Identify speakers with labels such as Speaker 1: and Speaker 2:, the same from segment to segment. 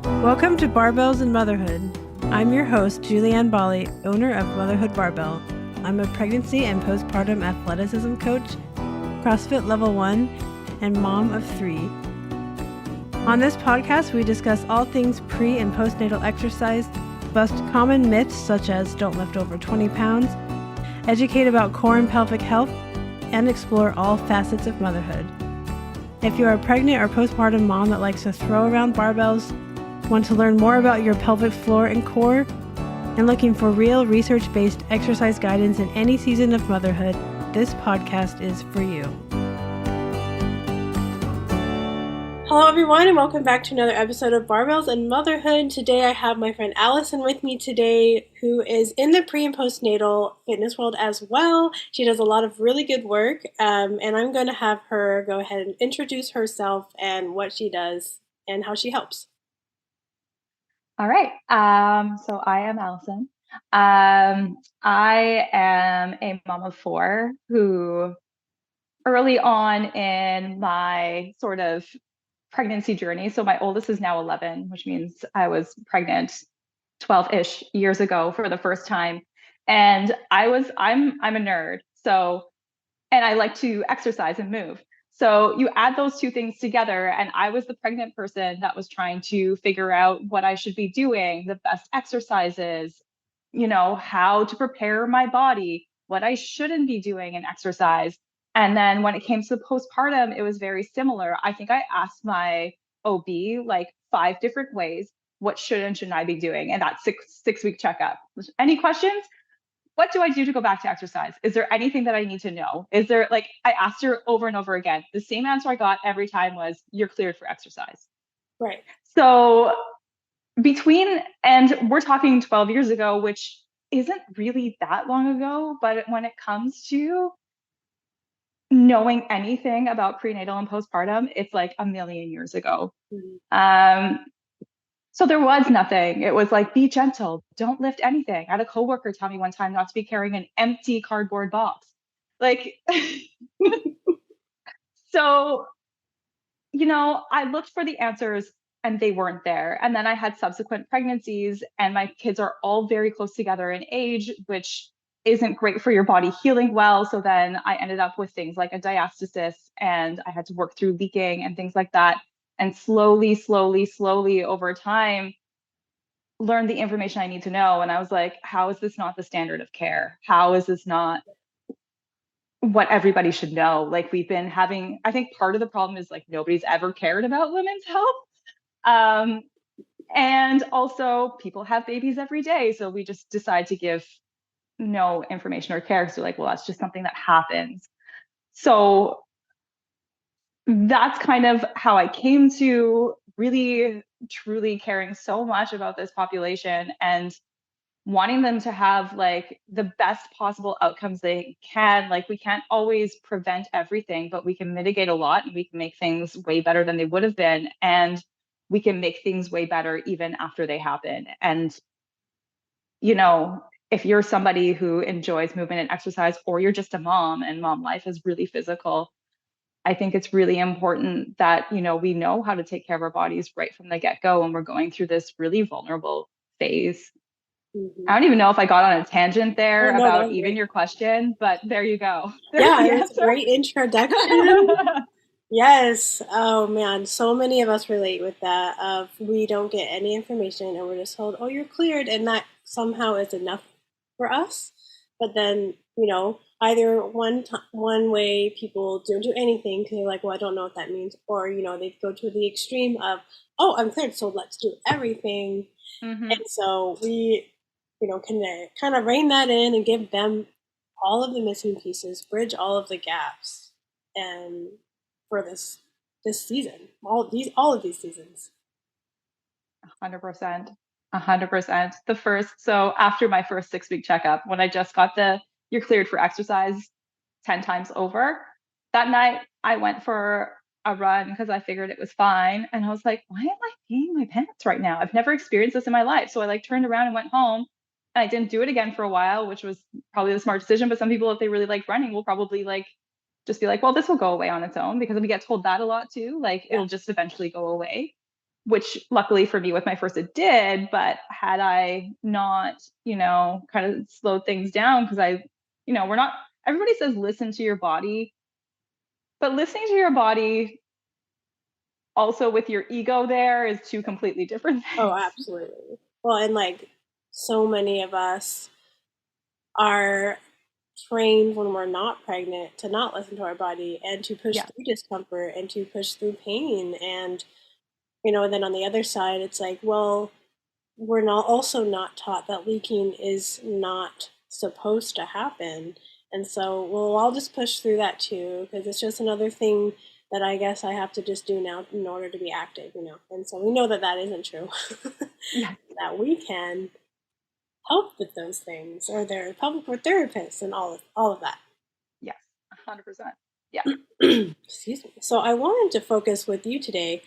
Speaker 1: Welcome to Barbells and Motherhood. I'm your host, Julianne Bali, owner of Motherhood Barbell. I'm a pregnancy and postpartum athleticism coach, CrossFit Level 1, and mom of 3. On this podcast, we discuss all things pre- and postnatal exercise, bust common myths such as don't lift over 20 pounds, educate about core and pelvic health, and explore all facets of motherhood. If you're a pregnant or postpartum mom that likes to throw around barbells, want to learn more about your pelvic floor and core, and looking for real research-based exercise guidance in any season of motherhood, this podcast is for you. Hello everyone, and welcome back to another episode of Barbells and Motherhood. Today I have my friend Alison with me today, who is in the pre- and postnatal fitness world as well. She does a lot of really good work, and I'm going to have her go ahead and introduce herself and what she does and how she helps.
Speaker 2: All right. So I am Alison. I am a mom of 4 who early on in my sort of pregnancy journey, so my oldest is now 11, which means I was pregnant 12-ish years ago for the first time. And I'm a nerd. And I like to exercise and move. So you add those two things together, and I was the pregnant person that was trying to figure out what I should be doing, the best exercises, how to prepare my body, what I shouldn't be doing in exercise. And then when it came to the postpartum, it was very similar. I think I asked my OB like 5 different ways, what should and shouldn't I be doing? And that six-week checkup. Any questions? What do I do to go back to exercise? Is there anything that I need to know? Is there I asked her over and over again. The same answer I got every time was, you're cleared for exercise.
Speaker 1: Right.
Speaker 2: So and we're talking 12 years ago, which isn't really that long ago, but when it comes to knowing anything about prenatal and postpartum, it's like a million years ago. Mm-hmm. So there was nothing. It was like, be gentle, don't lift anything. I had a coworker tell me one time not to be carrying an empty cardboard box. So, I looked for the answers and they weren't there. And then I had subsequent pregnancies, and my kids are all very close together in age, which isn't great for your body healing well. So then I ended up with things like a diastasis, and I had to work through leaking and things like that. And slowly over time, learn the information I need to know. And I was like, how is this not the standard of care? How is this not what everybody should know? Like, we've been having, I think part of the problem is like nobody's ever cared about women's health. And also people have babies every day. So we just decide to give no information or care. So like, well, that's just something that happens. So that's kind of how I came to really, truly caring so much about this population and wanting them to have like the best possible outcomes they can. Like, we can't always prevent everything, but we can mitigate a lot, and we can make things way better than they would have been. And we can make things way better even after they happen. And, if you're somebody who enjoys movement and exercise, or you're just a mom and mom life is really physical, I think it's really important that, we know how to take care of our bodies right from the get-go when we're going through this really vulnerable phase. Mm-hmm. I don't even know if I got on a tangent there about even great. Your question, but there you go.
Speaker 1: Yeah, it was a great introduction. Yes. Oh man, so many of us relate with that. We don't get any information and we're just told, "Oh, you're cleared," and that somehow is enough for us. But then, either one way people don't do anything because they're like, "Well, I don't know what that means," or they go to the extreme of, "Oh, I'm cleared, so let's do everything." Mm-hmm. And so we, can kind of rein that in and give them all of the missing pieces, bridge all of the gaps, and for this season, all of these seasons.
Speaker 2: 100%. So after my first 6-week checkup, when I just got you're cleared for exercise 10 times over, that night I went for a run because I figured it was fine. And I was like, why am I peeing my pants right now? I've never experienced this in my life. So I turned around and went home, and I didn't do it again for a while, which was probably the smart decision. But some people, if they really like running, will probably just be like, well, this will go away on its own, because we get told that a lot too. It'll just eventually go away. which luckily for me with my first it did. But had I not, kind of slowed things down, because we're not, everybody says listen to your body, but listening to your body also with your ego there is two completely different
Speaker 3: Oh,
Speaker 2: things.
Speaker 3: absolutely. Well, and like so many of us are trained when we're not pregnant to not listen to our body and to push
Speaker 2: Yeah.
Speaker 3: through discomfort and to push through pain. And, and then on the other side, it's like, well, we're not also not taught that leaking is not supposed to happen. And so, well, I'll just push through that too, because it's just another thing that I guess I have to just do now in order to be active. And so we know that that isn't true.
Speaker 2: Yeah.
Speaker 3: That we can help with those things, or they're public or therapists and all of that.
Speaker 2: Yes. 100%. Yeah.
Speaker 3: Excuse me. So I wanted to focus with you today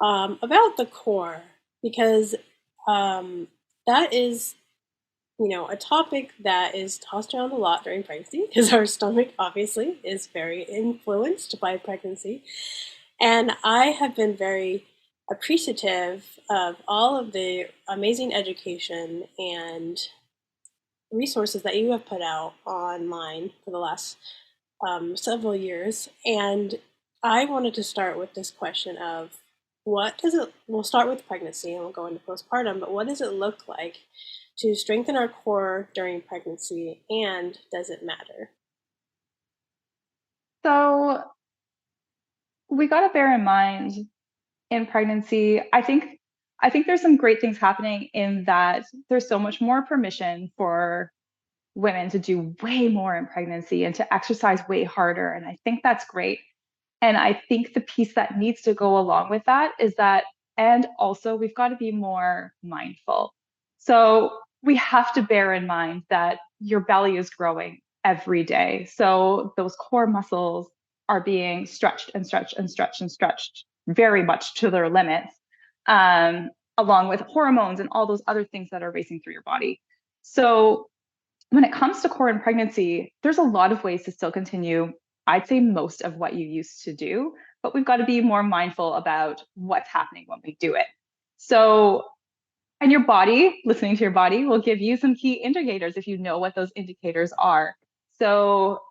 Speaker 3: about the core, because that is a topic that is tossed around a lot during pregnancy, because our stomach obviously is very influenced by pregnancy. And I have been very appreciative of all of the amazing education and resources that you have put out online for the last several years. And I wanted to start with this question of we'll start with pregnancy and we'll go into postpartum, but what does it look like to strengthen our core during pregnancy, and does it matter?
Speaker 2: So we got to bear in mind in pregnancy, I think there's some great things happening in that there's so much more permission for women to do way more in pregnancy and to exercise way harder. And I think that's great. And I think the piece that needs to go along with that is that, and also we've got to be more mindful. So we have to bear in mind that your belly is growing every day. So those core muscles are being stretched and stretched and stretched and stretched very much to their limits, along with hormones and all those other things that are racing through your body. So when it comes to core and pregnancy, there's a lot of ways to still continue, I'd say most of what you used to do, but we've got to be more mindful about what's happening when we do it. So, and your body, listening to your body, will give you some key indicators if you know what those indicators are. So,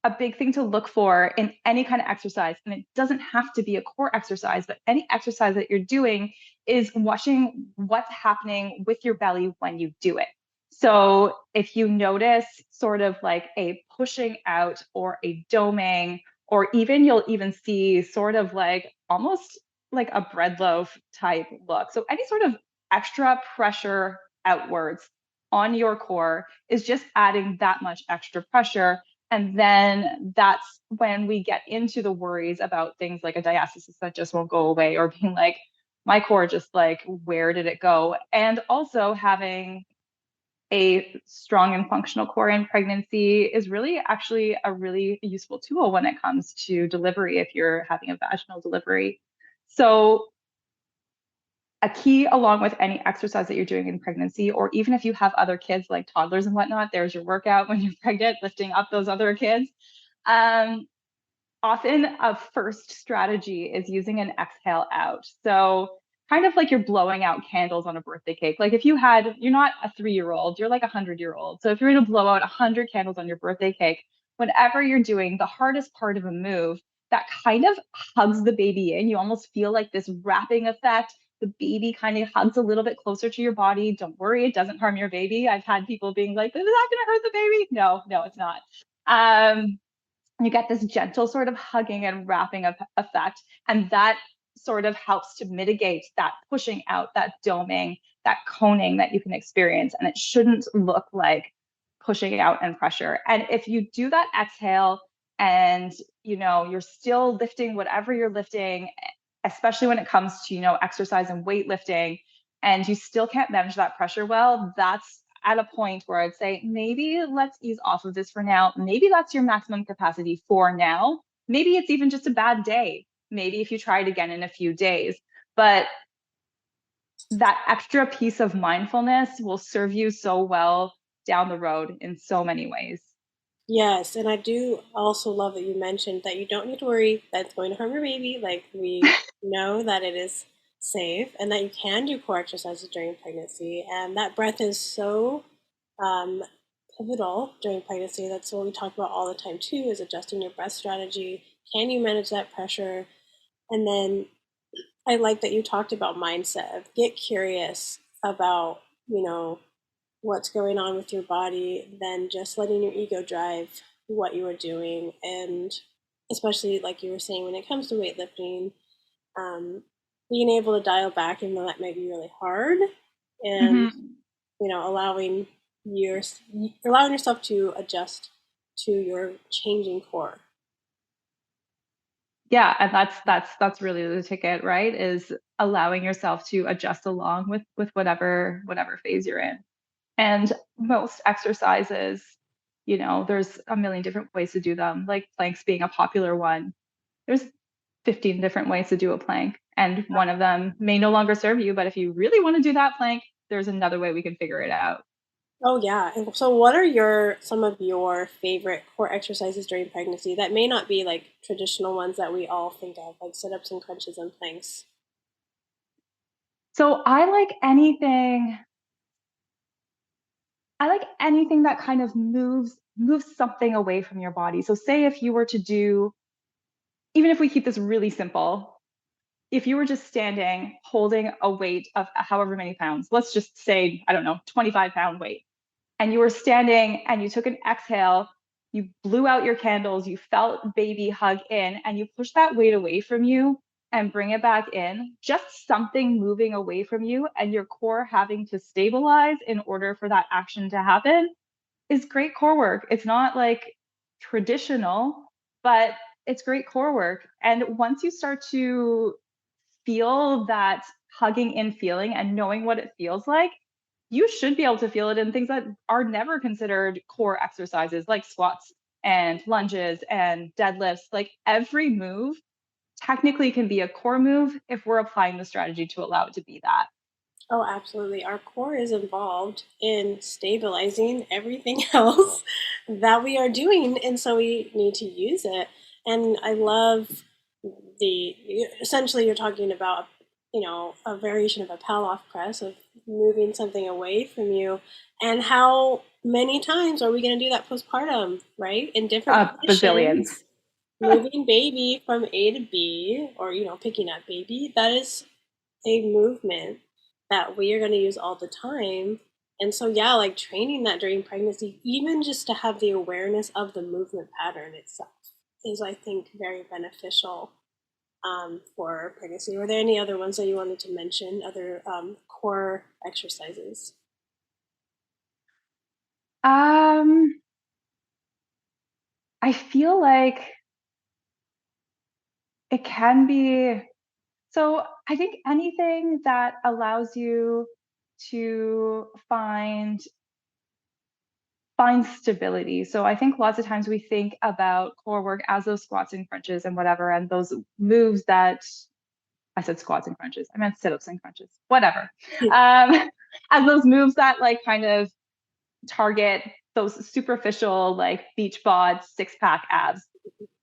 Speaker 2: a big thing to look for in any kind of exercise, and it doesn't have to be a core exercise, but any exercise that you're doing, is watching what's happening with your belly when you do it. So if you notice sort of like a pushing out or a doming, or even you'll even see sort of like almost like a bread loaf type look. So any sort of extra pressure outwards on your core is just adding that much extra pressure, and then that's when we get into the worries about things like a diastasis that just won't go away, or being like, my core just like, where did it go? And also having a strong and functional core in pregnancy is really actually a really useful tool when it comes to delivery if you're having a vaginal delivery. So a key along with any exercise that you're doing in pregnancy, or even if you have other kids like toddlers and whatnot, there's your workout when you're pregnant, lifting up those other kids. Um, Often a first strategy is using an exhale out. So kind of like you're blowing out candles on a birthday cake. Like if you're not a 3-year-old, you're like a 100-year-old. So if you're going to blow out 100 candles on your birthday cake, whenever you're doing the hardest part of a move, that kind of hugs the baby in. You almost feel like this wrapping effect. The baby kind of hugs a little bit closer to your body. Don't worry, it doesn't harm your baby. I've had people being like, is that going to hurt the baby? No, no, it's not. You get this gentle sort of hugging and wrapping of effect. And that sort of helps to mitigate that pushing out, that doming, that coning that you can experience. And it shouldn't look like pushing out and pressure. And if you do that exhale and you're still lifting whatever you're lifting, especially when it comes to exercise and weightlifting, and you still can't manage that pressure well, that's at a point where I'd say, maybe let's ease off of this for now. Maybe that's your maximum capacity for now. Maybe it's even just a bad day. Maybe if you try it again in a few days. But that extra piece of mindfulness will serve you so well down the road in so many ways.
Speaker 3: Yes, and I do also love that you mentioned that you don't need to worry that it's going to harm your baby. Like, we know that it is safe and that you can do core exercises during pregnancy. And that breath is so pivotal during pregnancy. That's what we talk about all the time too, is adjusting your breath strategy. Can you manage that pressure? And then I like that you talked about mindset of get curious about, what's going on with your body, then just letting your ego drive what you are doing. And especially like you were saying, when it comes to weightlifting, being able to dial back, even though that might be really hard, and allowing yourself to adjust to your changing core.
Speaker 2: Yeah, and that's really the ticket, right? Is allowing yourself to adjust along with whatever phase you're in. And most exercises, there's a million different ways to do them, like planks being a popular one. There's 15 different ways to do a plank, and one of them may no longer serve you, but if you really want to do that plank, there's another way we can figure it out.
Speaker 3: Oh yeah. And so what are some of your favorite core exercises during pregnancy that may not be like traditional ones that we all think of, like sit-ups and crunches and planks?
Speaker 2: So I like anything that kind of moves something away from your body. So say if you were to do, even if we keep this really simple, if you were just standing holding a weight of however many pounds, let's just say, I don't know, 25-pound weight, and you were standing and you took an exhale, you blew out your candles, you felt baby hug in, and you push that weight away from you and bring it back in, just something moving away from you and your core having to stabilize in order for that action to happen is great core work. It's not like traditional, but it's great core work. And once you start to feel that hugging in feeling and knowing what it feels like, you should be able to feel it in things that are never considered core exercises, like squats and lunges and deadlifts. Like every move technically can be a core move if we're applying the strategy to allow it to be that.
Speaker 3: Oh, absolutely. Our core is involved in stabilizing everything else that we are doing, and so we need to use it. And I love essentially you're talking about, a variation of a Pallof press of moving something away from you, and how many times are we going to do that postpartum, right? In different
Speaker 2: Bazillions.
Speaker 3: positions, moving baby from A to B, or, picking up baby. That is a movement that we are going to use all the time. And so, yeah, like training that during pregnancy, even just to have the awareness of the movement pattern itself, is, I think, very beneficial for pregnancy. Were there any other ones that you wanted to mention, other core exercises?
Speaker 2: I feel like it can be. So I think anything that allows you to find stability. So I think lots of times we think about core work as those squats and crunches and whatever, and those moves that I said squats and crunches. I meant sit-ups and crunches, whatever. As those moves that like kind of target those superficial like beach bod, six-pack abs.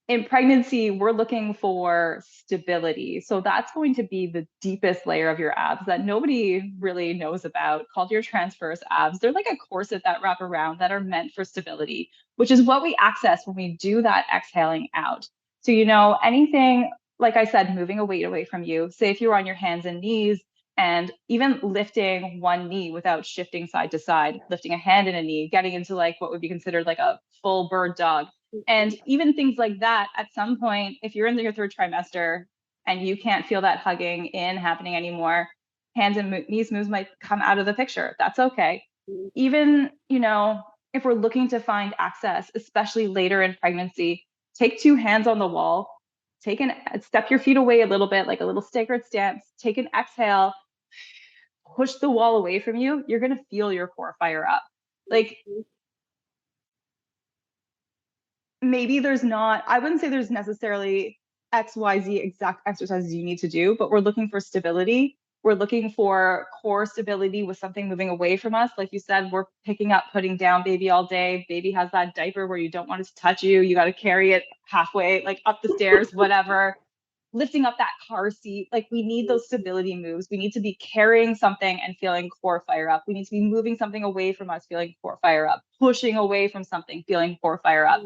Speaker 2: In pregnancy, we're looking for stability. So that's going to be the deepest layer of your abs that nobody really knows about, called your transverse abs. They're like a corset that wrap around that are meant for stability, which is what we access when we do that exhaling out. So, anything, like I said, moving a weight away from you, say if you're on your hands and knees, and even lifting one knee without shifting side to side, lifting a hand and a knee, getting into like what would be considered like a full bird dog. And even things like that, at some point, if you're in your third trimester and you can't feel that hugging in happening anymore, hands and knees moves might come out of the picture. That's okay. Even, if we're looking to find access, especially later in pregnancy, take two hands on the wall, step your feet away a little bit, like a little staggered stance, take an exhale, push the wall away from you. You're going to feel your core fire up. Like, maybe I wouldn't say there's necessarily XYZ exact exercises you need to do, but we're looking for stability. We're looking for core stability with something moving away from us. Like you said, we're picking up, putting down baby all day. Baby has that diaper where you don't want it to touch you. You got to carry it halfway, like up the stairs, whatever. lifting up that car seat. Like we need those stability moves. We need to be carrying something and feeling core fire up. We need to be moving something away from us, feeling core fire up, pushing away from something, feeling core fire up.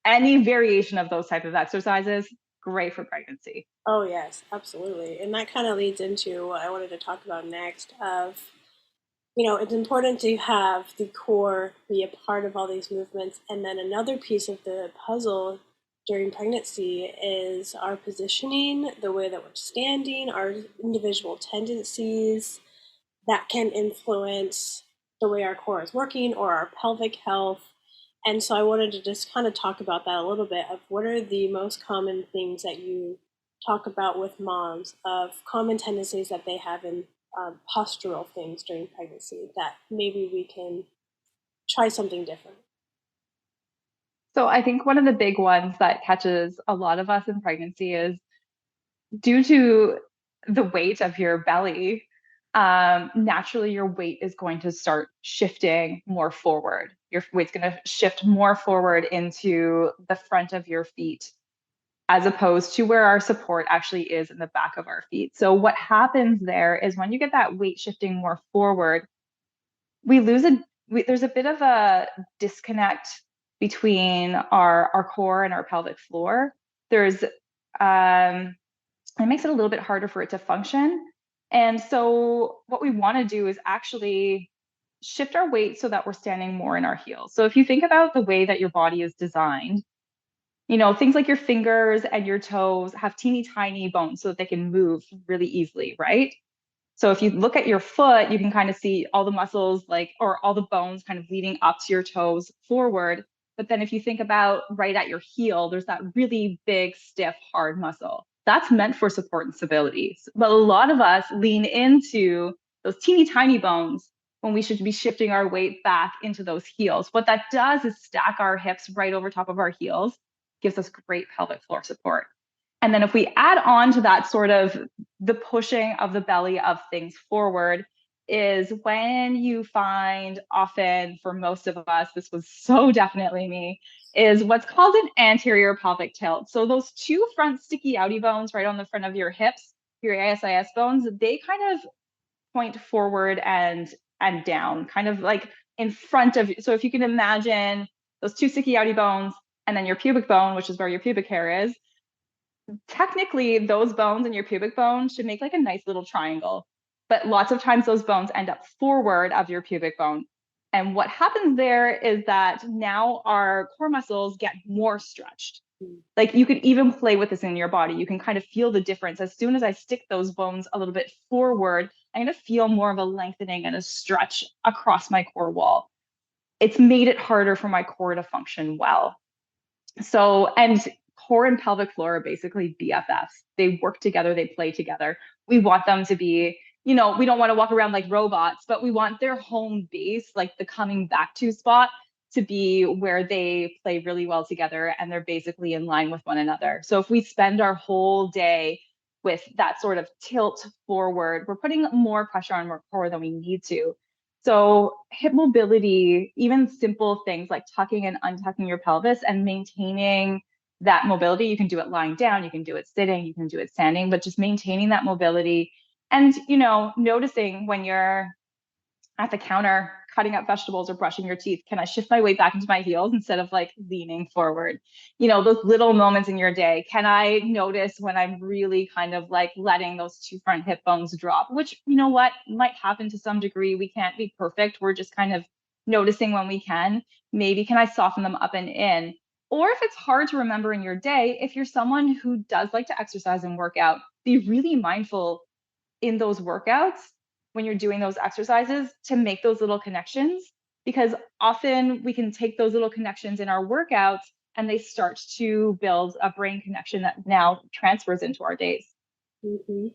Speaker 2: Any variation of those type of exercises, great for pregnancy.
Speaker 3: Oh, yes, absolutely. And that kind of leads into what I wanted to talk about next of, it's important to have the core be a part of all these movements. And then another piece of the puzzle during pregnancy is our positioning, the way that we're standing, our individual tendencies that can influence the way our core is working or our pelvic health. And so I wanted to just kind of talk about that a little bit of what are the most common things that you talk about with moms of common tendencies that they have in postural things during pregnancy that maybe we can try something different.
Speaker 2: So I think one of the big ones that catches a lot of us in pregnancy is due to the weight of your belly, naturally your weight is going to start shifting more forward. Your weight's going to shift more forward into the front of your feet, as opposed to where our support actually is in the back of our feet. So what happens there is when you get that weight shifting more forward, there's a bit of a disconnect between our core and our pelvic floor. There's it makes it a little bit harder for it to function. And so what we want to do is actually shift our weight so that we're standing more in our heels. So if you think about the way that your body is designed, things like your fingers and your toes have teeny tiny bones so that they can move really easily, right? So if you look at your foot, you can kind of see all the muscles or all the bones kind of leading up to your toes forward. But then if you think about right at your heel, there's that really big, stiff, hard muscle. That's meant for support and stability. But a lot of us lean into those teeny tiny bones when we should be shifting our weight back into those heels. What that does is stack our hips right over top of our heels, gives us great pelvic floor support. And then if we add on to that sort of the pushing of the belly of things forward is when you find often for most of us, this was so definitely me, is what's called an anterior pelvic tilt. So those two front sticky outy bones right on the front of your hips, your ASIS bones, they kind of point forward and down, kind of like in front of you. So if you can imagine those two sticky outy bones and then your pubic bone, which is where your pubic hair is, technically those bones in your pubic bone should make like a nice little triangle, but lots of times those bones end up forward of your pubic bone. And what happens there is that now our core muscles get more stretched. Like you could even play with this in your body. You can kind of feel the difference. As soon as I stick those bones a little bit forward, I'm going to feel more of a lengthening and a stretch across my core wall. It's made it harder for my core to function well. So, and core and pelvic floor are basically BFFs. They work together, they play together. We want them to be, we don't want to walk around like robots, but we want their home base, like the coming back to spot, to be where they play really well together and they're basically in line with one another. So if we spend our whole day with that sort of tilt forward, we're putting more pressure on our core than we need to. So hip mobility, even simple things like tucking and untucking your pelvis and maintaining that mobility, you can do it lying down, you can do it sitting, you can do it standing, but just maintaining that mobility and, noticing when you're at the counter cutting up vegetables or brushing your teeth, can I shift my weight back into my heels instead of like leaning forward? Those little moments in your day. Can I notice when I'm really kind of like letting those two front hip bones drop, which, what might happen to some degree. We can't be perfect. We're just kind of noticing when we can. Maybe can I soften them up and in? Or if it's hard to remember in your day, if you're someone who does like to exercise and work out, be really mindful in those workouts when you're doing those exercises to make those little connections, because often we can take those little connections in our workouts and they start to build a brain connection that now transfers into our days.
Speaker 3: Mm-hmm.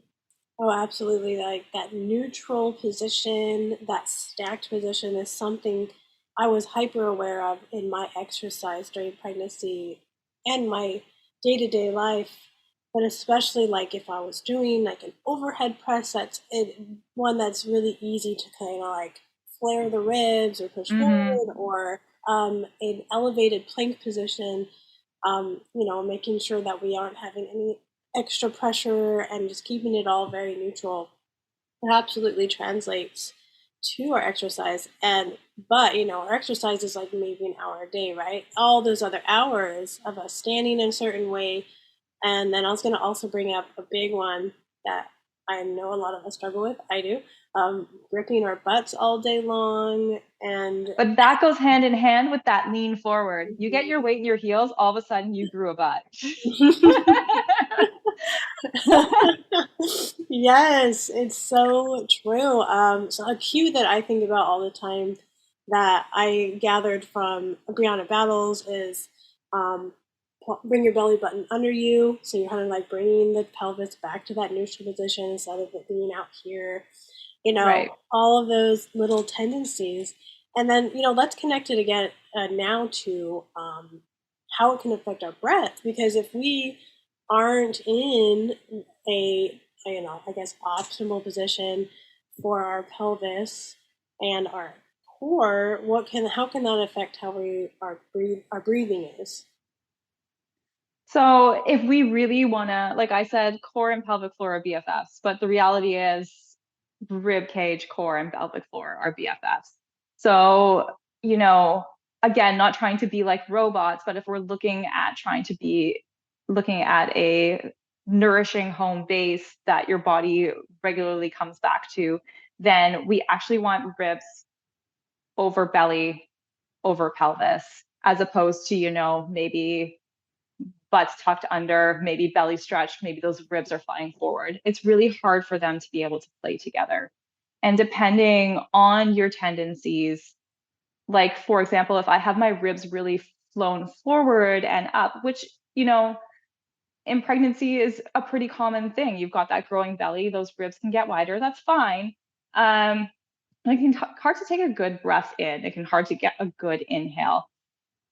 Speaker 3: Oh, absolutely. Like that neutral position, that stacked position is something I was hyper aware of in my exercise during pregnancy and my day-to-day life. But especially like if I was doing like an overhead press, one that's really easy to kind of like flare the ribs or push forward, or an elevated plank position, making sure that we aren't having any extra pressure and just keeping it all very neutral, it absolutely translates to our exercise. But our exercise is like maybe an hour a day, right? All those other hours of us standing in a certain way. And then I was going to also bring up a big one that I know a lot of us struggle with. I do. Gripping our butts all day long.
Speaker 2: But that goes hand in hand with that lean forward. You get your weight in your heels, all of a sudden you grew a butt.
Speaker 3: Yes, it's so true. So a cue that I think about all the time that I gathered from Brianna Battles is bring your belly button under you. So you're kind of like bringing the pelvis back to that neutral position instead of it being out here.
Speaker 2: Right.
Speaker 3: All of those little tendencies. And then, let's connect it again now to how it can affect our breath. Because if we aren't in a, I guess, optimal position for our pelvis and our core, how can that affect how our breathing is?
Speaker 2: So if we really want to, like I said, core and pelvic floor are BFFs, but the reality is rib cage, core, and pelvic floor are BFFs. So, again, not trying to be like robots, but if we're looking at a nourishing home base that your body regularly comes back to, then we actually want ribs over belly, over pelvis, as opposed to, maybe butts tucked under, maybe belly stretched, maybe those ribs are flying forward. It's really hard for them to be able to play together. And depending on your tendencies, like for example, if I have my ribs really flown forward and up, which, in pregnancy is a pretty common thing. You've got that growing belly, those ribs can get wider, that's fine. It can hard to take a good breath in. It can hard to get a good inhale.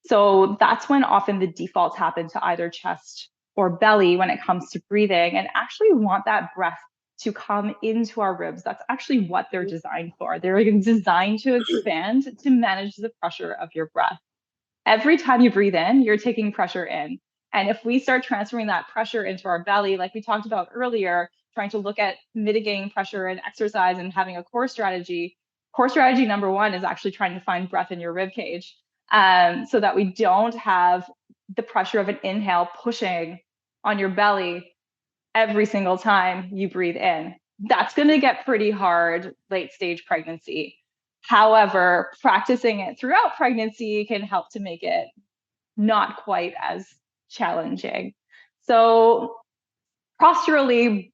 Speaker 2: So that's when often the defaults happen to either chest or belly when it comes to breathing, and actually want that breath to come into our ribs. That's actually what they're designed for. They're designed to expand to manage the pressure of your breath. Every time you breathe in, you're taking pressure in. And if we start transferring that pressure into our belly, like we talked about earlier, trying to look at mitigating pressure and exercise and having a core strategy number one is actually trying to find breath in your rib cage, so that we don't have the pressure of an inhale pushing on your belly every single time you breathe in. That's going to get pretty hard late stage pregnancy. However, practicing it throughout pregnancy can help to make it not quite as challenging. So posturally,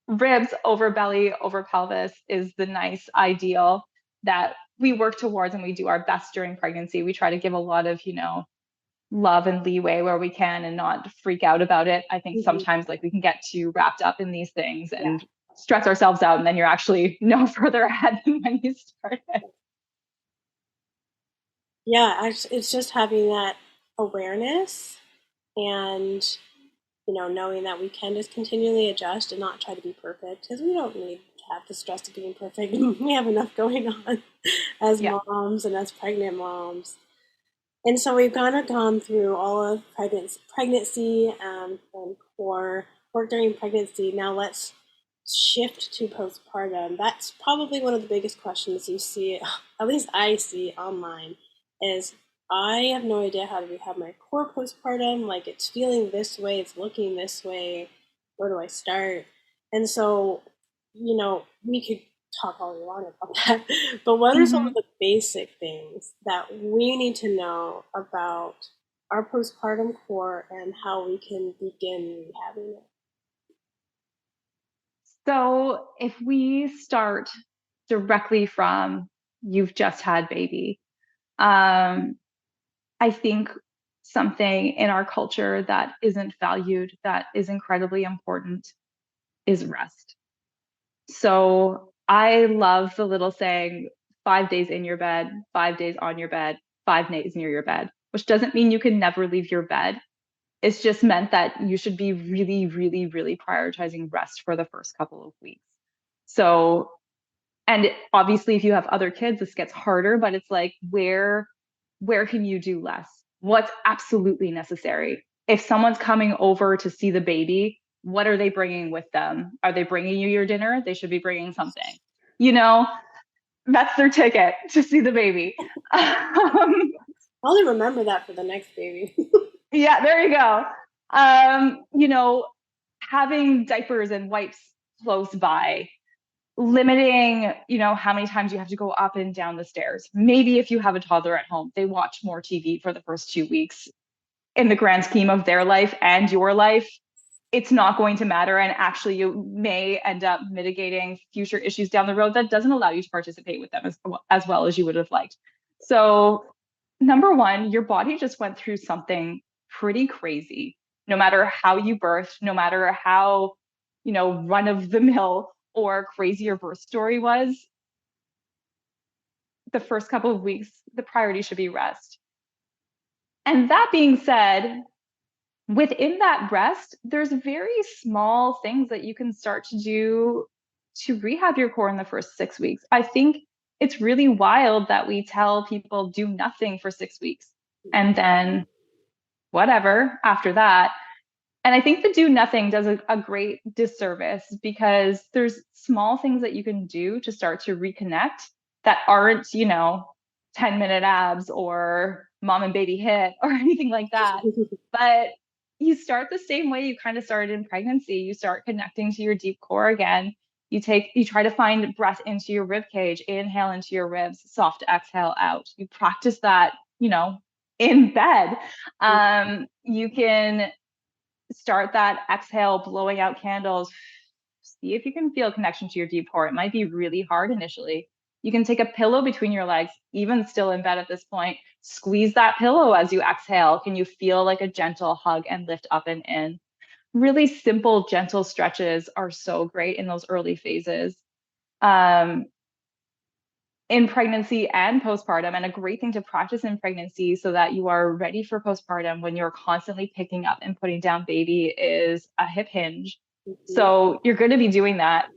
Speaker 2: ribs over belly over pelvis is the nice ideal that we work towards, and we do our best during pregnancy. We try to give a lot of, love and leeway where we can and not freak out about it. I think sometimes we can get too wrapped up in these things and stress ourselves out, and then you're actually no further ahead than when you started.
Speaker 3: Yeah, it's just having that awareness and knowing that we can just continually adjust and not try to be perfect, because we don't need to have the stress of being perfect. We have enough going on as moms and as pregnant moms. And so we've kind of gone through all of pregnancy and core work during pregnancy. Now let's shift to postpartum. That's probably one of the biggest questions you see, at least I see online, is I have no idea how to rehab my core postpartum. It's feeling this way, it's looking this way. Where do I start? And so, we could talk all we want about that. But what are some of the basic things that we need to know about our postpartum core and how we can begin rehabbing it?
Speaker 2: So if we start directly from you've just had baby, I think something in our culture that isn't valued, that is incredibly important, is rest. So I love the little saying, 5 days in your bed, 5 days on your bed, 5 days near your bed, which doesn't mean you can never leave your bed. It's just meant that you should be really, really, really prioritizing rest for the first couple of weeks. So, and obviously if you have other kids, this gets harder, but it's where can you do less? What's absolutely necessary? If someone's coming over to see the baby, What are they bringing with them? Are they bringing you your dinner? They should be bringing something. That's their ticket to see the baby.
Speaker 3: I'll only remember that for the next baby.
Speaker 2: Yeah, there you go. Having diapers and wipes close by, limiting, how many times you have to go up and down the stairs. Maybe if you have a toddler at home, they watch more TV for the first 2 weeks. In the grand scheme of their life and your life, it's not going to matter. And actually, you may end up mitigating future issues down the road that doesn't allow you to participate with them as well as you would have liked. So, number one, your body just went through something pretty crazy. No matter how you birthed, no matter how, run of the mill or crazy your birth story was, the first couple of weeks, the priority should be rest. And that being said, within that rest, there's very small things that you can start to do to rehab your core in the first 6 weeks. I think it's really wild that we tell people do nothing for 6 weeks and then whatever after that. And I think the do nothing does a great disservice, because there's small things that you can do to start to reconnect that aren't, 10-minute abs or mom and baby hit or anything like that. But you start the same way you kind of started in pregnancy. You start connecting to your deep core again. You try to find breath into your rib cage, inhale into your ribs, soft exhale out. You practice that, in bed. You can start that exhale, blowing out candles. See if you can feel a connection to your deep core. It might be really hard initially. You can take a pillow between your legs, even still in bed at this point. Squeeze that pillow as you exhale. Can you feel like a gentle hug and lift up and in? Really simple, gentle stretches are so great in those early phases. In pregnancy and postpartum, and a great thing to practice in pregnancy so that you are ready for postpartum when you're constantly picking up and putting down baby, is a hip hinge. So you're going to be doing that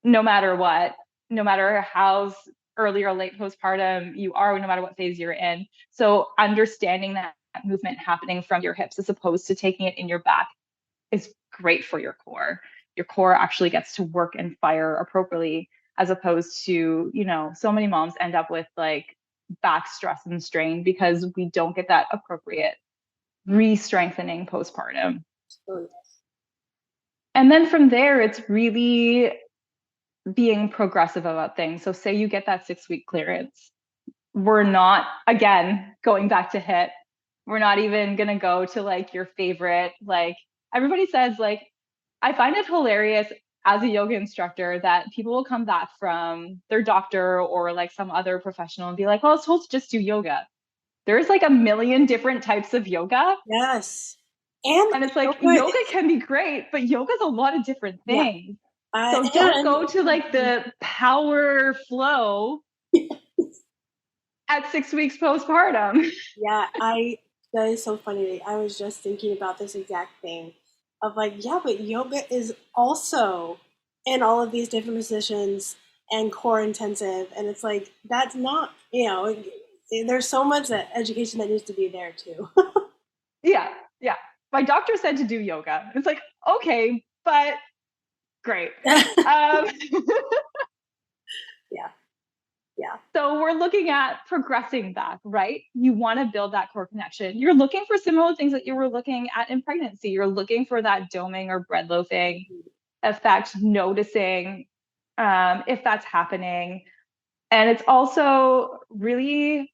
Speaker 2: no matter what, no matter how early or late postpartum you are, no matter what phase you're in. So understanding that movement happening from your hips as opposed to taking it in your back is great for your core. Your core actually gets to work and fire appropriately, as opposed to, so many moms end up with like back stress and strain because we don't get that appropriate re-strengthening postpartum. And then from there, it's really being progressive about things. So say you get that 6-week clearance. We're not, again, going back to HIIT. We're not even going to go to like your favorite, like everybody says, like, I find it hilarious as a yoga instructor that people will come back from their doctor or like some other professional and be like, well, I was told to just do yoga. There's like a million different types of yoga.
Speaker 3: Yes.
Speaker 2: And it's like, yoga can be great, but yoga is a lot of different things. Yeah. So don't go to like the power flow at 6 weeks postpartum.
Speaker 3: Yeah, that is so funny. I was just thinking about this exact thing of like, yeah, but yoga is also in all of these different positions and core intensive. And it's like, that's not, there's so much education that needs to be there too.
Speaker 2: Yeah. My doctor said to do yoga. It's like, okay, but great. Yeah. So we're looking at progressing back, right? You want to build that core connection. You're looking for similar things that you were looking at in pregnancy. You're looking for that doming or bread loafing effect, noticing if that's happening. And it's also really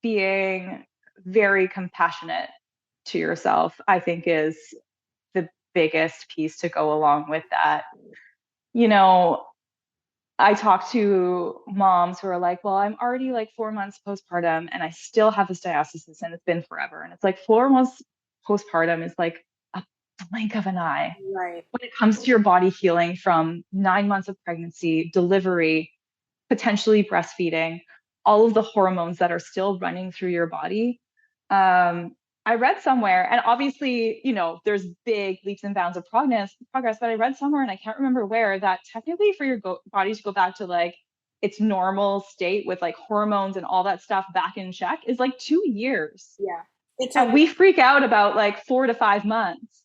Speaker 2: being very compassionate to yourself, I think, is the biggest piece to go along with that. I talk to moms who are like, well, I'm already like 4 months postpartum and I still have this diastasis and it's been forever. And it's like 4 months postpartum is like a blink of an eye.
Speaker 3: Right.
Speaker 2: When it comes to your body healing from 9 months of pregnancy, delivery, potentially breastfeeding, all of the hormones that are still running through your body. I read somewhere, and obviously, there's big leaps and bounds of progress, but I read somewhere, and I can't remember where, that technically for your body to go back to like its normal state with like hormones and all that stuff back in check is like 2 years.
Speaker 3: Yeah.
Speaker 2: And we freak out about like 4 to 5 months.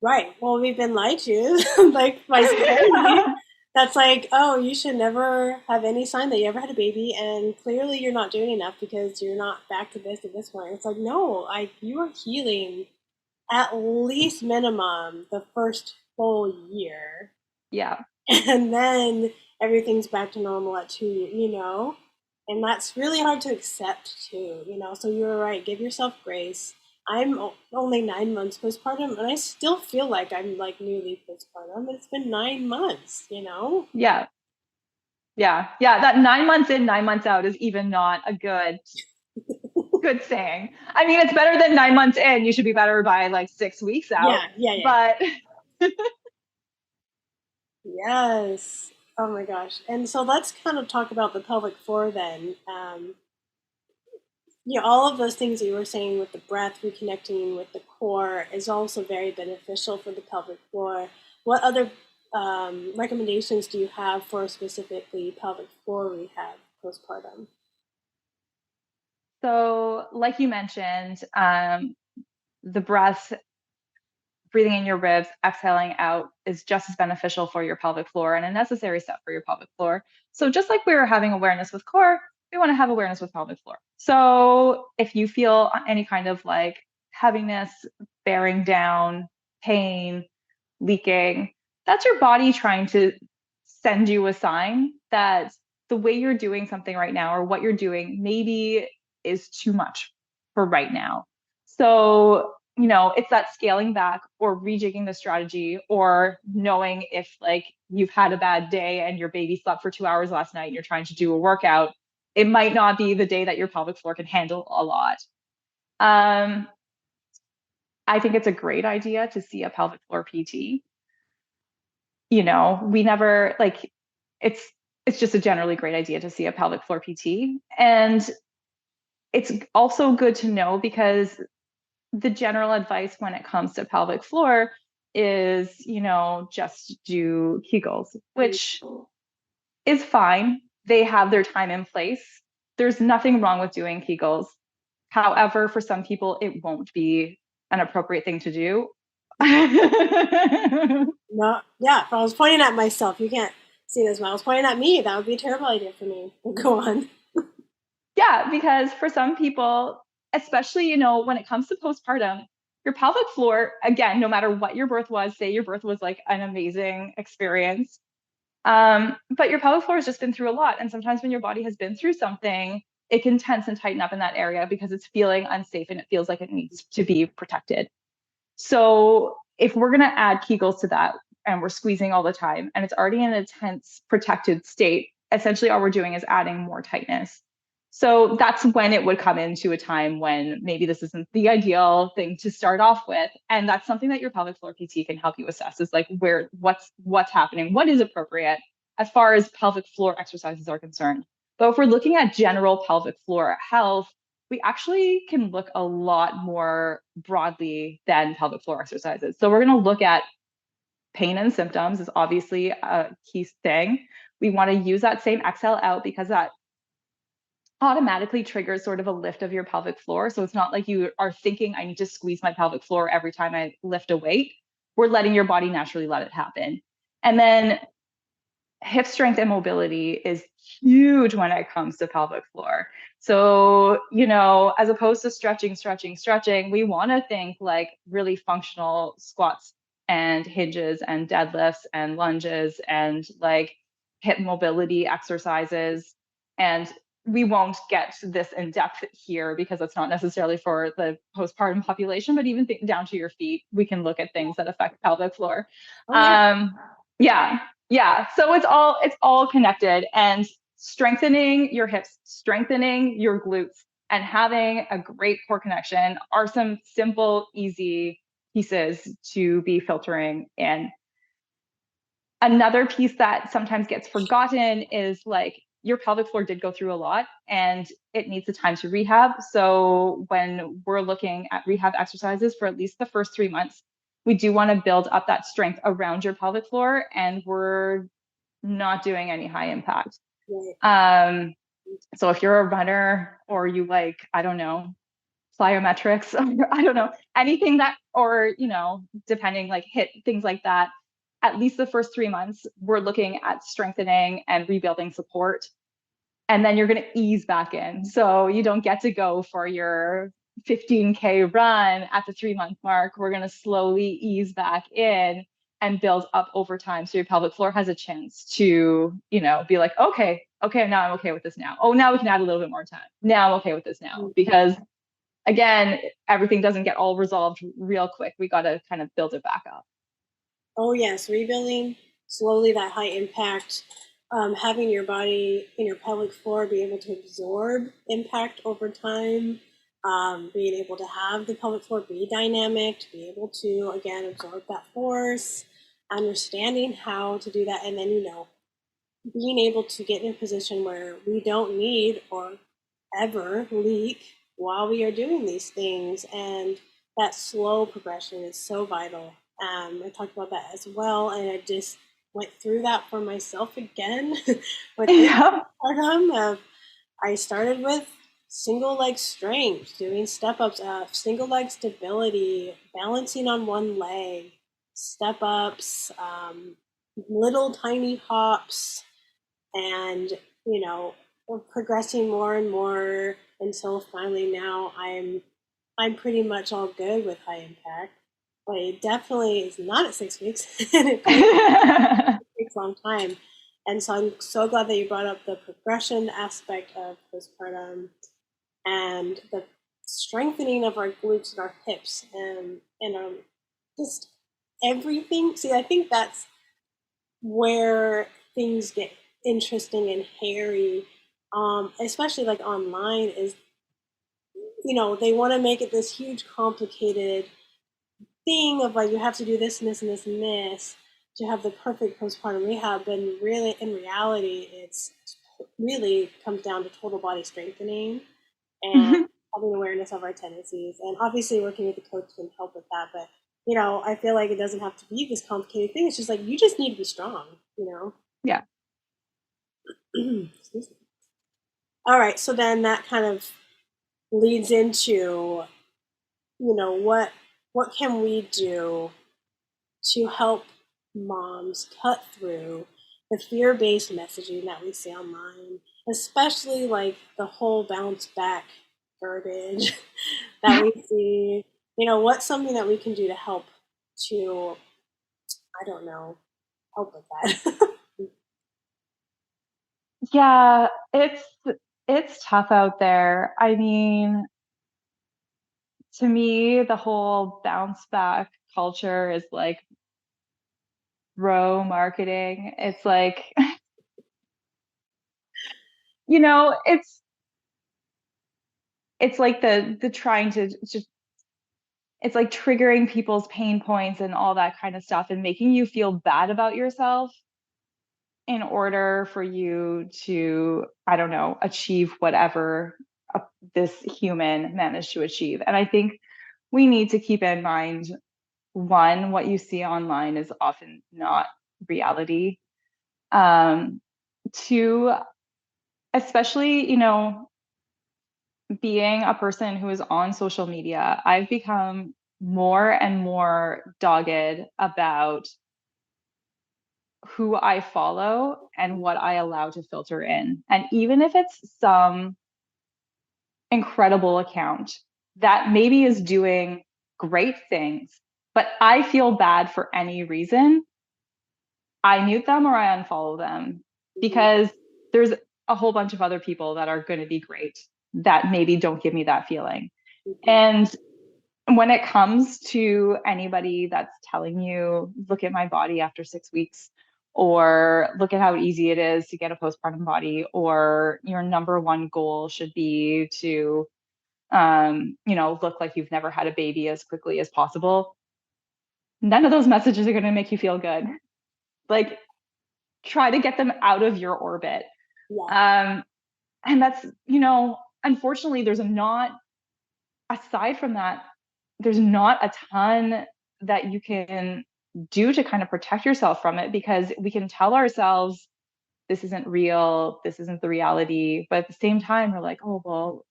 Speaker 3: Right. Well, we've been lied to, like by society. That's like, oh, you should never have any sign that you ever had a baby, and clearly you're not doing enough because you're not back to this at this point. It's like, no, you are healing at least minimum the first full year,
Speaker 2: Yeah.
Speaker 3: and then everything's back to normal at 2 years, and that's really hard to accept too, so you're right, give yourself grace. I'm only 9 months postpartum, and I still feel like I'm like newly postpartum. It's been 9 months.
Speaker 2: Yeah. Yeah. Yeah. That 9 months in, 9 months out is even not a good saying. I mean, it's better than 9 months in. You should be better by like 6 weeks out.
Speaker 3: Yeah.
Speaker 2: But
Speaker 3: Yes. Oh my gosh. And so let's kind of talk about the pelvic floor then. All of those things that you were saying with the breath, reconnecting with the core is also very beneficial for the pelvic floor. What other recommendations do you have for specifically pelvic floor rehab postpartum?
Speaker 2: so, like you mentioned, the breath, breathing in your ribs, exhaling out is just as beneficial for your pelvic floor and a necessary step for your pelvic floor. So, just like we were having awareness with core, we want to have awareness with pelvic floor. So, if you feel any kind of like heaviness, bearing down, pain, leaking, that's your body trying to send you a sign that the way you're doing something right now or what you're doing maybe is too much for right now. So, it's that scaling back or rejigging the strategy or knowing if like you've had a bad day and your baby slept for 2 hours last night and you're trying to do a workout, it might not be the day that your pelvic floor can handle a lot. I think it's a great idea to see a pelvic floor PT. We never like it's just a generally great idea to see a pelvic floor PT. And it's also good to know because the general advice when it comes to pelvic floor is, just do Kegels, which is fine. They have their time and place. There's nothing wrong with doing Kegels. However, for some people, it won't be an appropriate thing to do.
Speaker 3: No, yeah, if I was pointing at myself, you can't see this, but I was pointing at me. That would be a terrible idea for me. Go on.
Speaker 2: Yeah, because for some people, especially, when it comes to postpartum, your pelvic floor, again, no matter what your birth was, say your birth was like an amazing experience. But your pelvic floor has just been through a lot. And sometimes when your body has been through something, it can tense and tighten up in that area because it's feeling unsafe and it feels like it needs to be protected. So if we're going to add Kegels to that and we're squeezing all the time and it's already in a tense, protected state, essentially all we're doing is adding more tightness. So that's when it would come into a time when maybe this isn't the ideal thing to start off with. And that's something that your pelvic floor PT can help you assess is like what's happening, what is appropriate as far as pelvic floor exercises are concerned. But if we're looking at general pelvic floor health, we actually can look a lot more broadly than pelvic floor exercises. So we're going to look at pain and symptoms is obviously a key thing. We want to use that same exhale out because that automatically triggers sort of a lift of your pelvic floor. So it's not like you are thinking, I need to squeeze my pelvic floor every time I lift a weight. We're letting your body naturally let it happen. And then hip strength and mobility is huge when it comes to pelvic floor. So, as opposed to stretching, we want to think like really functional squats and hinges and deadlifts and lunges and like hip mobility exercises. And we won't get this in depth here because it's not necessarily for the postpartum population, but even down to your feet, we can look at things that affect pelvic floor.
Speaker 3: Oh, yeah.
Speaker 2: Yeah. Yeah. So it's all connected and strengthening your hips, strengthening your glutes, and having a great core connection are some simple, easy pieces to be filtering in. Another piece that sometimes gets forgotten is like your pelvic floor did go through a lot and it needs the time to rehab. So when we're looking at rehab exercises for at least the first 3 months, we do want to build up that strength around your pelvic floor, and we're not doing any high impact.
Speaker 3: Right.
Speaker 2: So if you're a runner or you like, I don't know, plyometrics, I don't know, anything that, or, depending, like hit things like that. At least the first 3 months, we're looking at strengthening and rebuilding support. And then you're going to ease back in. So you don't get to go for your 15K run at the 3 month mark. We're going to slowly ease back in and build up over time. So your pelvic floor has a chance to, be like, okay, now I'm okay with this now. Oh, now we can add a little bit more time. Now I'm okay with this now. Because again, everything doesn't get all resolved real quick. We got to kind of build it back up.
Speaker 3: Oh yes, rebuilding slowly, that high impact, having your body and your pelvic floor be able to absorb impact over time, being able to have the pelvic floor be dynamic, to be able to, again, absorb that force, understanding how to do that, and then, being able to get in a position where we don't need or ever leak while we are doing these things. And that slow progression is so vital. I talked about that as well, and I just went through that for myself again with this postpartum. I started with single leg strength, doing step ups, single leg stability, balancing on one leg, step ups, little tiny hops, and we're progressing more and more until finally now I'm pretty much all good with high impact. But it definitely is not at 6 weeks, and it takes a long time. And so I'm so glad that you brought up the progression aspect of postpartum and the strengthening of our glutes and our hips and just everything. See, I think that's where things get interesting and hairy, especially like online, is they want to make it this huge complicated thing of like you have to do this and this and this and this to have the perfect postpartum rehab. But really, in reality, it's really comes down to total body strengthening and having awareness of our tendencies, and obviously working with the coach can help with that. But I feel like it doesn't have to be this complicated thing. It's just like you just need to be strong.
Speaker 2: Yeah.
Speaker 3: Excuse me. All right, so then that kind of leads into, what can we do to help moms cut through the fear-based messaging that we see online, especially like the whole bounce back garbage that we see. What's something that we can do to help to, I don't know, help with that?
Speaker 2: Yeah, it's tough out there. I mean, to me, the whole bounce back culture is like bro marketing. It's like, it's like the trying to just, it's like triggering people's pain points and all that kind of stuff and making you feel bad about yourself in order for you to, I don't know, achieve whatever this human managed to achieve. And I think we need to keep in mind, one, what you see online is often not reality. Two, especially, being a person who is on social media, I've become more and more dogged about who I follow and what I allow to filter in. And even if it's some incredible account that maybe is doing great things, but I feel bad for any reason, I mute them or I unfollow them, because there's a whole bunch of other people that are going to be great that maybe don't give me that feeling. And when it comes to anybody that's telling you, look at my body after 6 weeks, or look at how easy it is to get a postpartum body, or your number one goal should be to, look like you've never had a baby as quickly as possible, none of those messages are going to make you feel good. Like, try to get them out of your orbit.
Speaker 3: Yeah.
Speaker 2: And that's, unfortunately, aside from that, there's not a ton that you can do to kind of protect yourself from it, because we can tell ourselves this isn't real, this isn't the reality, but at the same time we're like, oh well,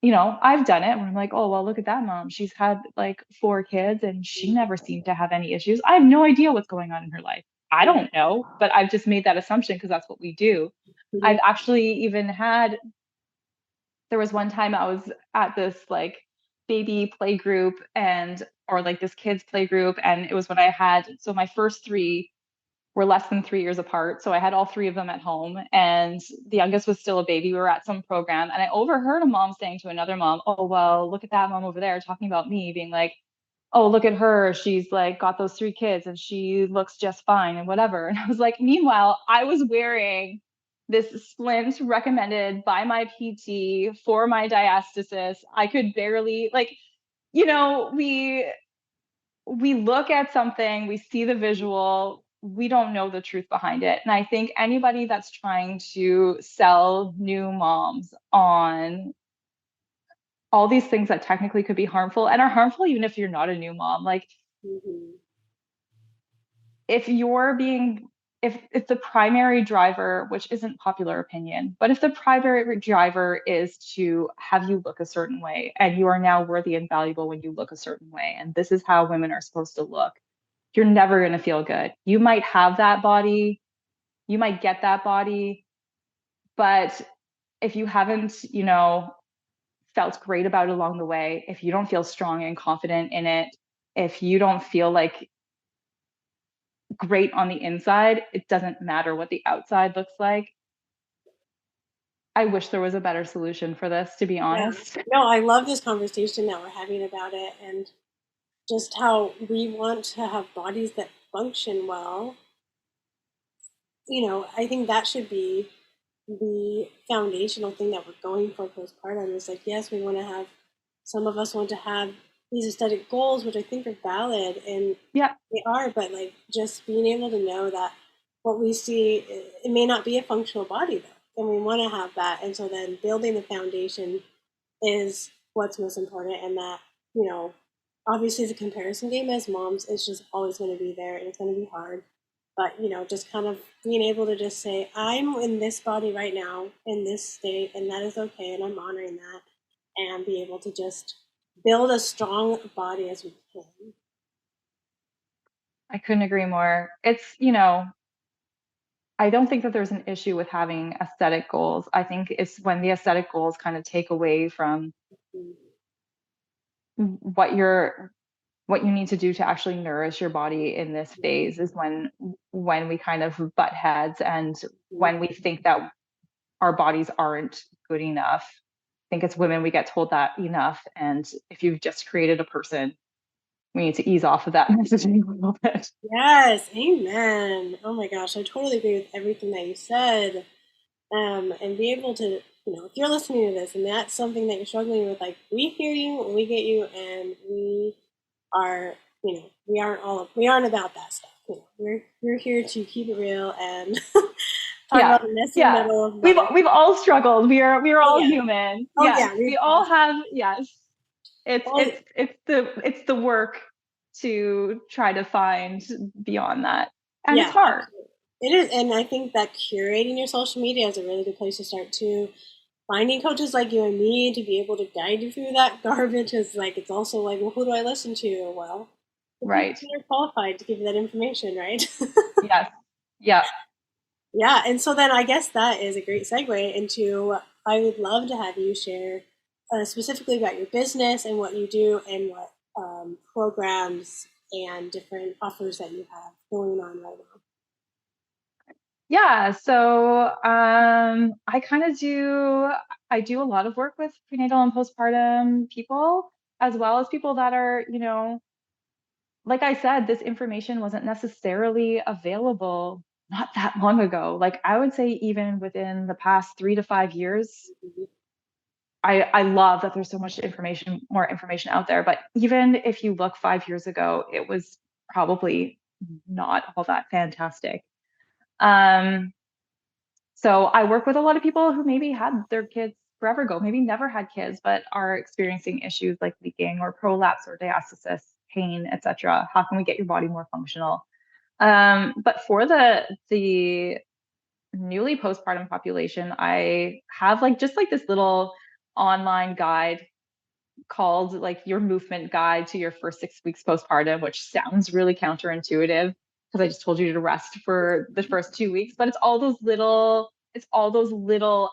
Speaker 2: I've done it where I'm like, oh, well, look at that mom. She's had like 4 kids and she never seemed to have any issues. I have no idea what's going on in her life. I
Speaker 3: Yeah.
Speaker 2: don't know, but I've just made that assumption because that's what we do. I've actually even there was one time I was at this like baby play group or like this kids play group. And it was when so my first three were less than 3 years apart. So I had all three of them at home, and the youngest was still a baby. We were at some program, and I overheard a mom saying to another mom, oh, well, look at that mom over there, talking about me, being like, oh, look at her. She's like got those 3 kids and she looks just fine and whatever. And I was like, meanwhile, I was wearing this splint recommended by my PT for my diastasis. I could barely we look at something, we see the visual, we don't know the truth behind it. And I think anybody that's trying to sell new moms on all these things that technically could be harmful and are harmful even if you're not a new mom, like if you're being if the primary driver, which isn't popular opinion, but if the primary driver is to have you look a certain way and you are now worthy and valuable when you look a certain way, and this is how women are supposed to look, you're never going to feel good. You might have that body, you might get that body, but if you haven't, felt great about it along the way, if you don't feel strong and confident in it, if you don't feel like great on the inside, it doesn't matter what the outside looks like. I wish there was a better solution for this, to be honest.
Speaker 3: Yeah. No, I love this conversation that we're having about it, and just how we want to have bodies that function well. I think that should be the foundational thing that we're going for postpartum. Is like, yes, we want to have, some of us want to have these aesthetic goals, which I think are valid, and
Speaker 2: Yeah,
Speaker 3: they are, but like just being able to know that what we see, it may not be a functional body though, and we want to have that. And so then building the foundation is what's most important, and that, obviously the comparison game as moms is just always going to be there, and it's going to be hard. But just kind of being able to just say, I'm in this body right now, in this state, and that is okay, and I'm honoring that, and be able to just build a strong body as we can.
Speaker 2: I couldn't agree more. It's, I don't think that there's an issue with having aesthetic goals. I think it's when the aesthetic goals kind of take away from what you need to do to actually nourish your body in this phase is when we kind of butt heads and when we think that our bodies aren't good enough. I think it's women, we get told that enough. And if you've just created a person, we need to ease off of that messaging a little bit.
Speaker 3: Yes, amen. Oh my gosh, I totally agree with everything that you said. And be able to, if you're listening to this and that's something that you're struggling with, like, we hear you, we get you, and we are, we aren't about that stuff. We're here to keep it real and talk about the messy middle of life.
Speaker 2: We've all struggled. We are all human.
Speaker 3: Oh
Speaker 2: yes,
Speaker 3: yeah,
Speaker 2: we all have. Yes, it's the work to try to find beyond that, and it's hard.
Speaker 3: Absolutely. It is, and I think that curating your social media is a really good place to start too. Finding coaches like you and me to be able to guide you through that garbage is like, it's also like, well, who do I listen to? Well,
Speaker 2: right,
Speaker 3: you're qualified to give you that information, right?
Speaker 2: Yes, yeah.
Speaker 3: Yeah, and so then I guess that is a great segue into, I would love to have you share specifically about your business and what you do and what programs and different offers that you have going on right now.
Speaker 2: Yeah, so I do a lot of work with prenatal and postpartum people, as well as people that are, like I said, this information wasn't necessarily available not that long ago. Like I would say even within the past 3 to 5 years, I love that there's so much more information out there. But even if you look 5 years ago, it was probably not all that fantastic. So I work with a lot of people who maybe had their kids forever ago, maybe never had kids, but are experiencing issues like leaking or prolapse or diastasis, pain, etc. How can we get your body more functional? But for the newly postpartum population, I have like just like this little online guide called like your movement guide to your first 6 weeks postpartum, which sounds really counterintuitive because I just told you to rest for the first 2 weeks, but it's all those little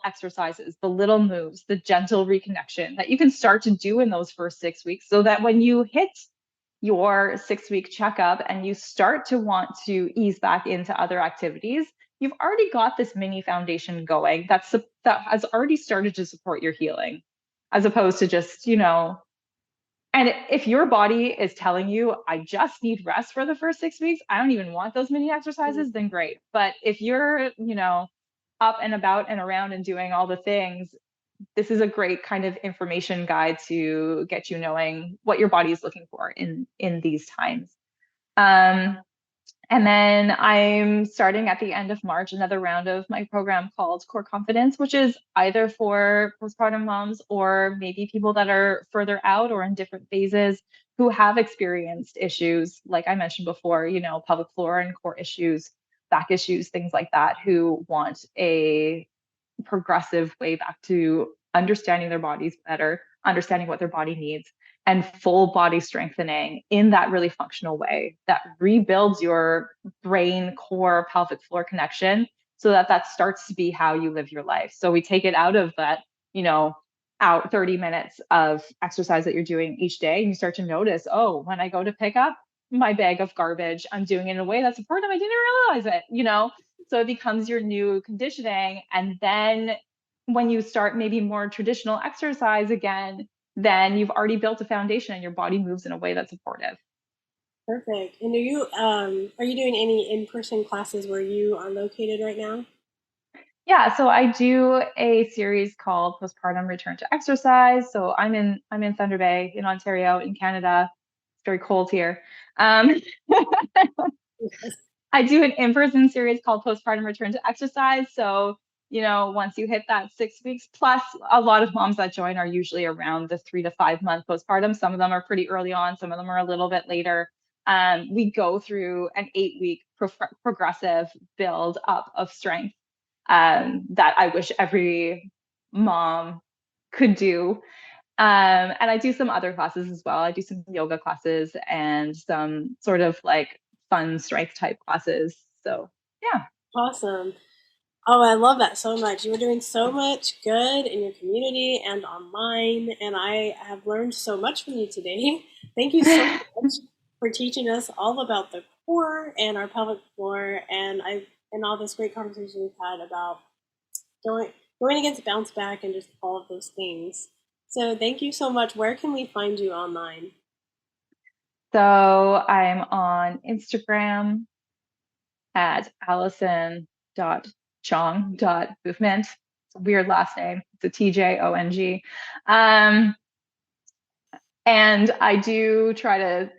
Speaker 2: exercises, the little moves, the gentle reconnection that you can start to do in those first 6 weeks, so that when you hit your 6-week checkup and you start to want to ease back into other activities, you've already got this mini foundation going that has already started to support your healing, as opposed to just, and if your body is telling you, I just need rest for the first 6 weeks, I don't even want those mini exercises, then great. But if you're, up and about and around and doing all the things, this is a great kind of information guide to get you knowing what your body is looking for in these times. And then I'm starting at the end of March another round of my program called Core Confidence, which is either for postpartum moms or maybe people that are further out or in different phases who have experienced issues, like I mentioned before, pelvic floor and core issues, back issues, things like that, who want a progressive way back to understanding their bodies better, understanding what their body needs, and full body strengthening in that really functional way that rebuilds your brain core pelvic floor connection, so that starts to be how you live your life. So we take it out of that, out 30 minutes of exercise that you're doing each day, and you start to notice, oh, when I go to pick up my bag of garbage, I'm doing it in a way that's supportive. I didn't realize it, so it becomes your new conditioning. And then when you start maybe more traditional exercise again, then you've already built a foundation and your body moves in a way that's supportive.
Speaker 3: Perfect. And are you doing any in-person classes where you are located right now?
Speaker 2: Yeah, so I do a series called Postpartum Return to Exercise. So I'm in Thunder Bay in Ontario in Canada. It's very cold here. I do an in-person series called Postpartum Return to Exercise. So, once you hit that 6 weeks, plus a lot of moms that join are usually around the 3 to 5 month postpartum. Some of them are pretty early on, some of them are a little bit later. We go through an 8-week progressive build up of strength that I wish every mom could do. And I do some other classes as well. I do some yoga classes and some sort of like fun strength type classes. So yeah.
Speaker 3: Awesome. Oh, I love that so much. You are doing so much good in your community and online, and I have learned so much from you today. Thank you so much for teaching us all about the core and our pelvic floor, and all this great conversation we've had about going against bounce back and just all of those things. So thank you so much. Where can we find you online?
Speaker 2: So I'm on Instagram at alison.tjong.movement. It's a weird last name. It's a TJONG. And I do try to,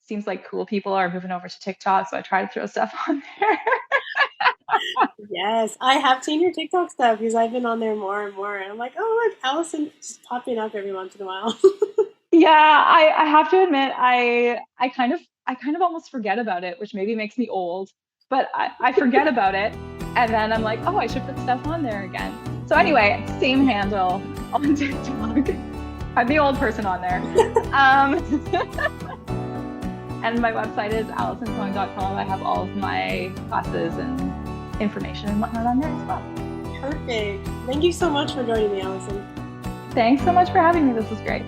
Speaker 2: seems like cool people are moving over to TikTok, so I try to throw stuff on there.
Speaker 3: Yes, I have seen your TikTok stuff because I've been on there more and more, and I'm like, oh look, Alison just popping up every once in a while.
Speaker 2: Yeah, I have to admit, I kind of almost forget about it, which maybe makes me old, but I forget about it, and then I'm like, oh, I should put stuff on there again. So anyway, same handle on TikTok. I'm the old person on there. And my website is alisonTjong.com. I have all of my classes and information and whatnot on there as well.
Speaker 3: Perfect. Thank you so much for joining me, Alison.
Speaker 2: Thanks so much for having me. This was great.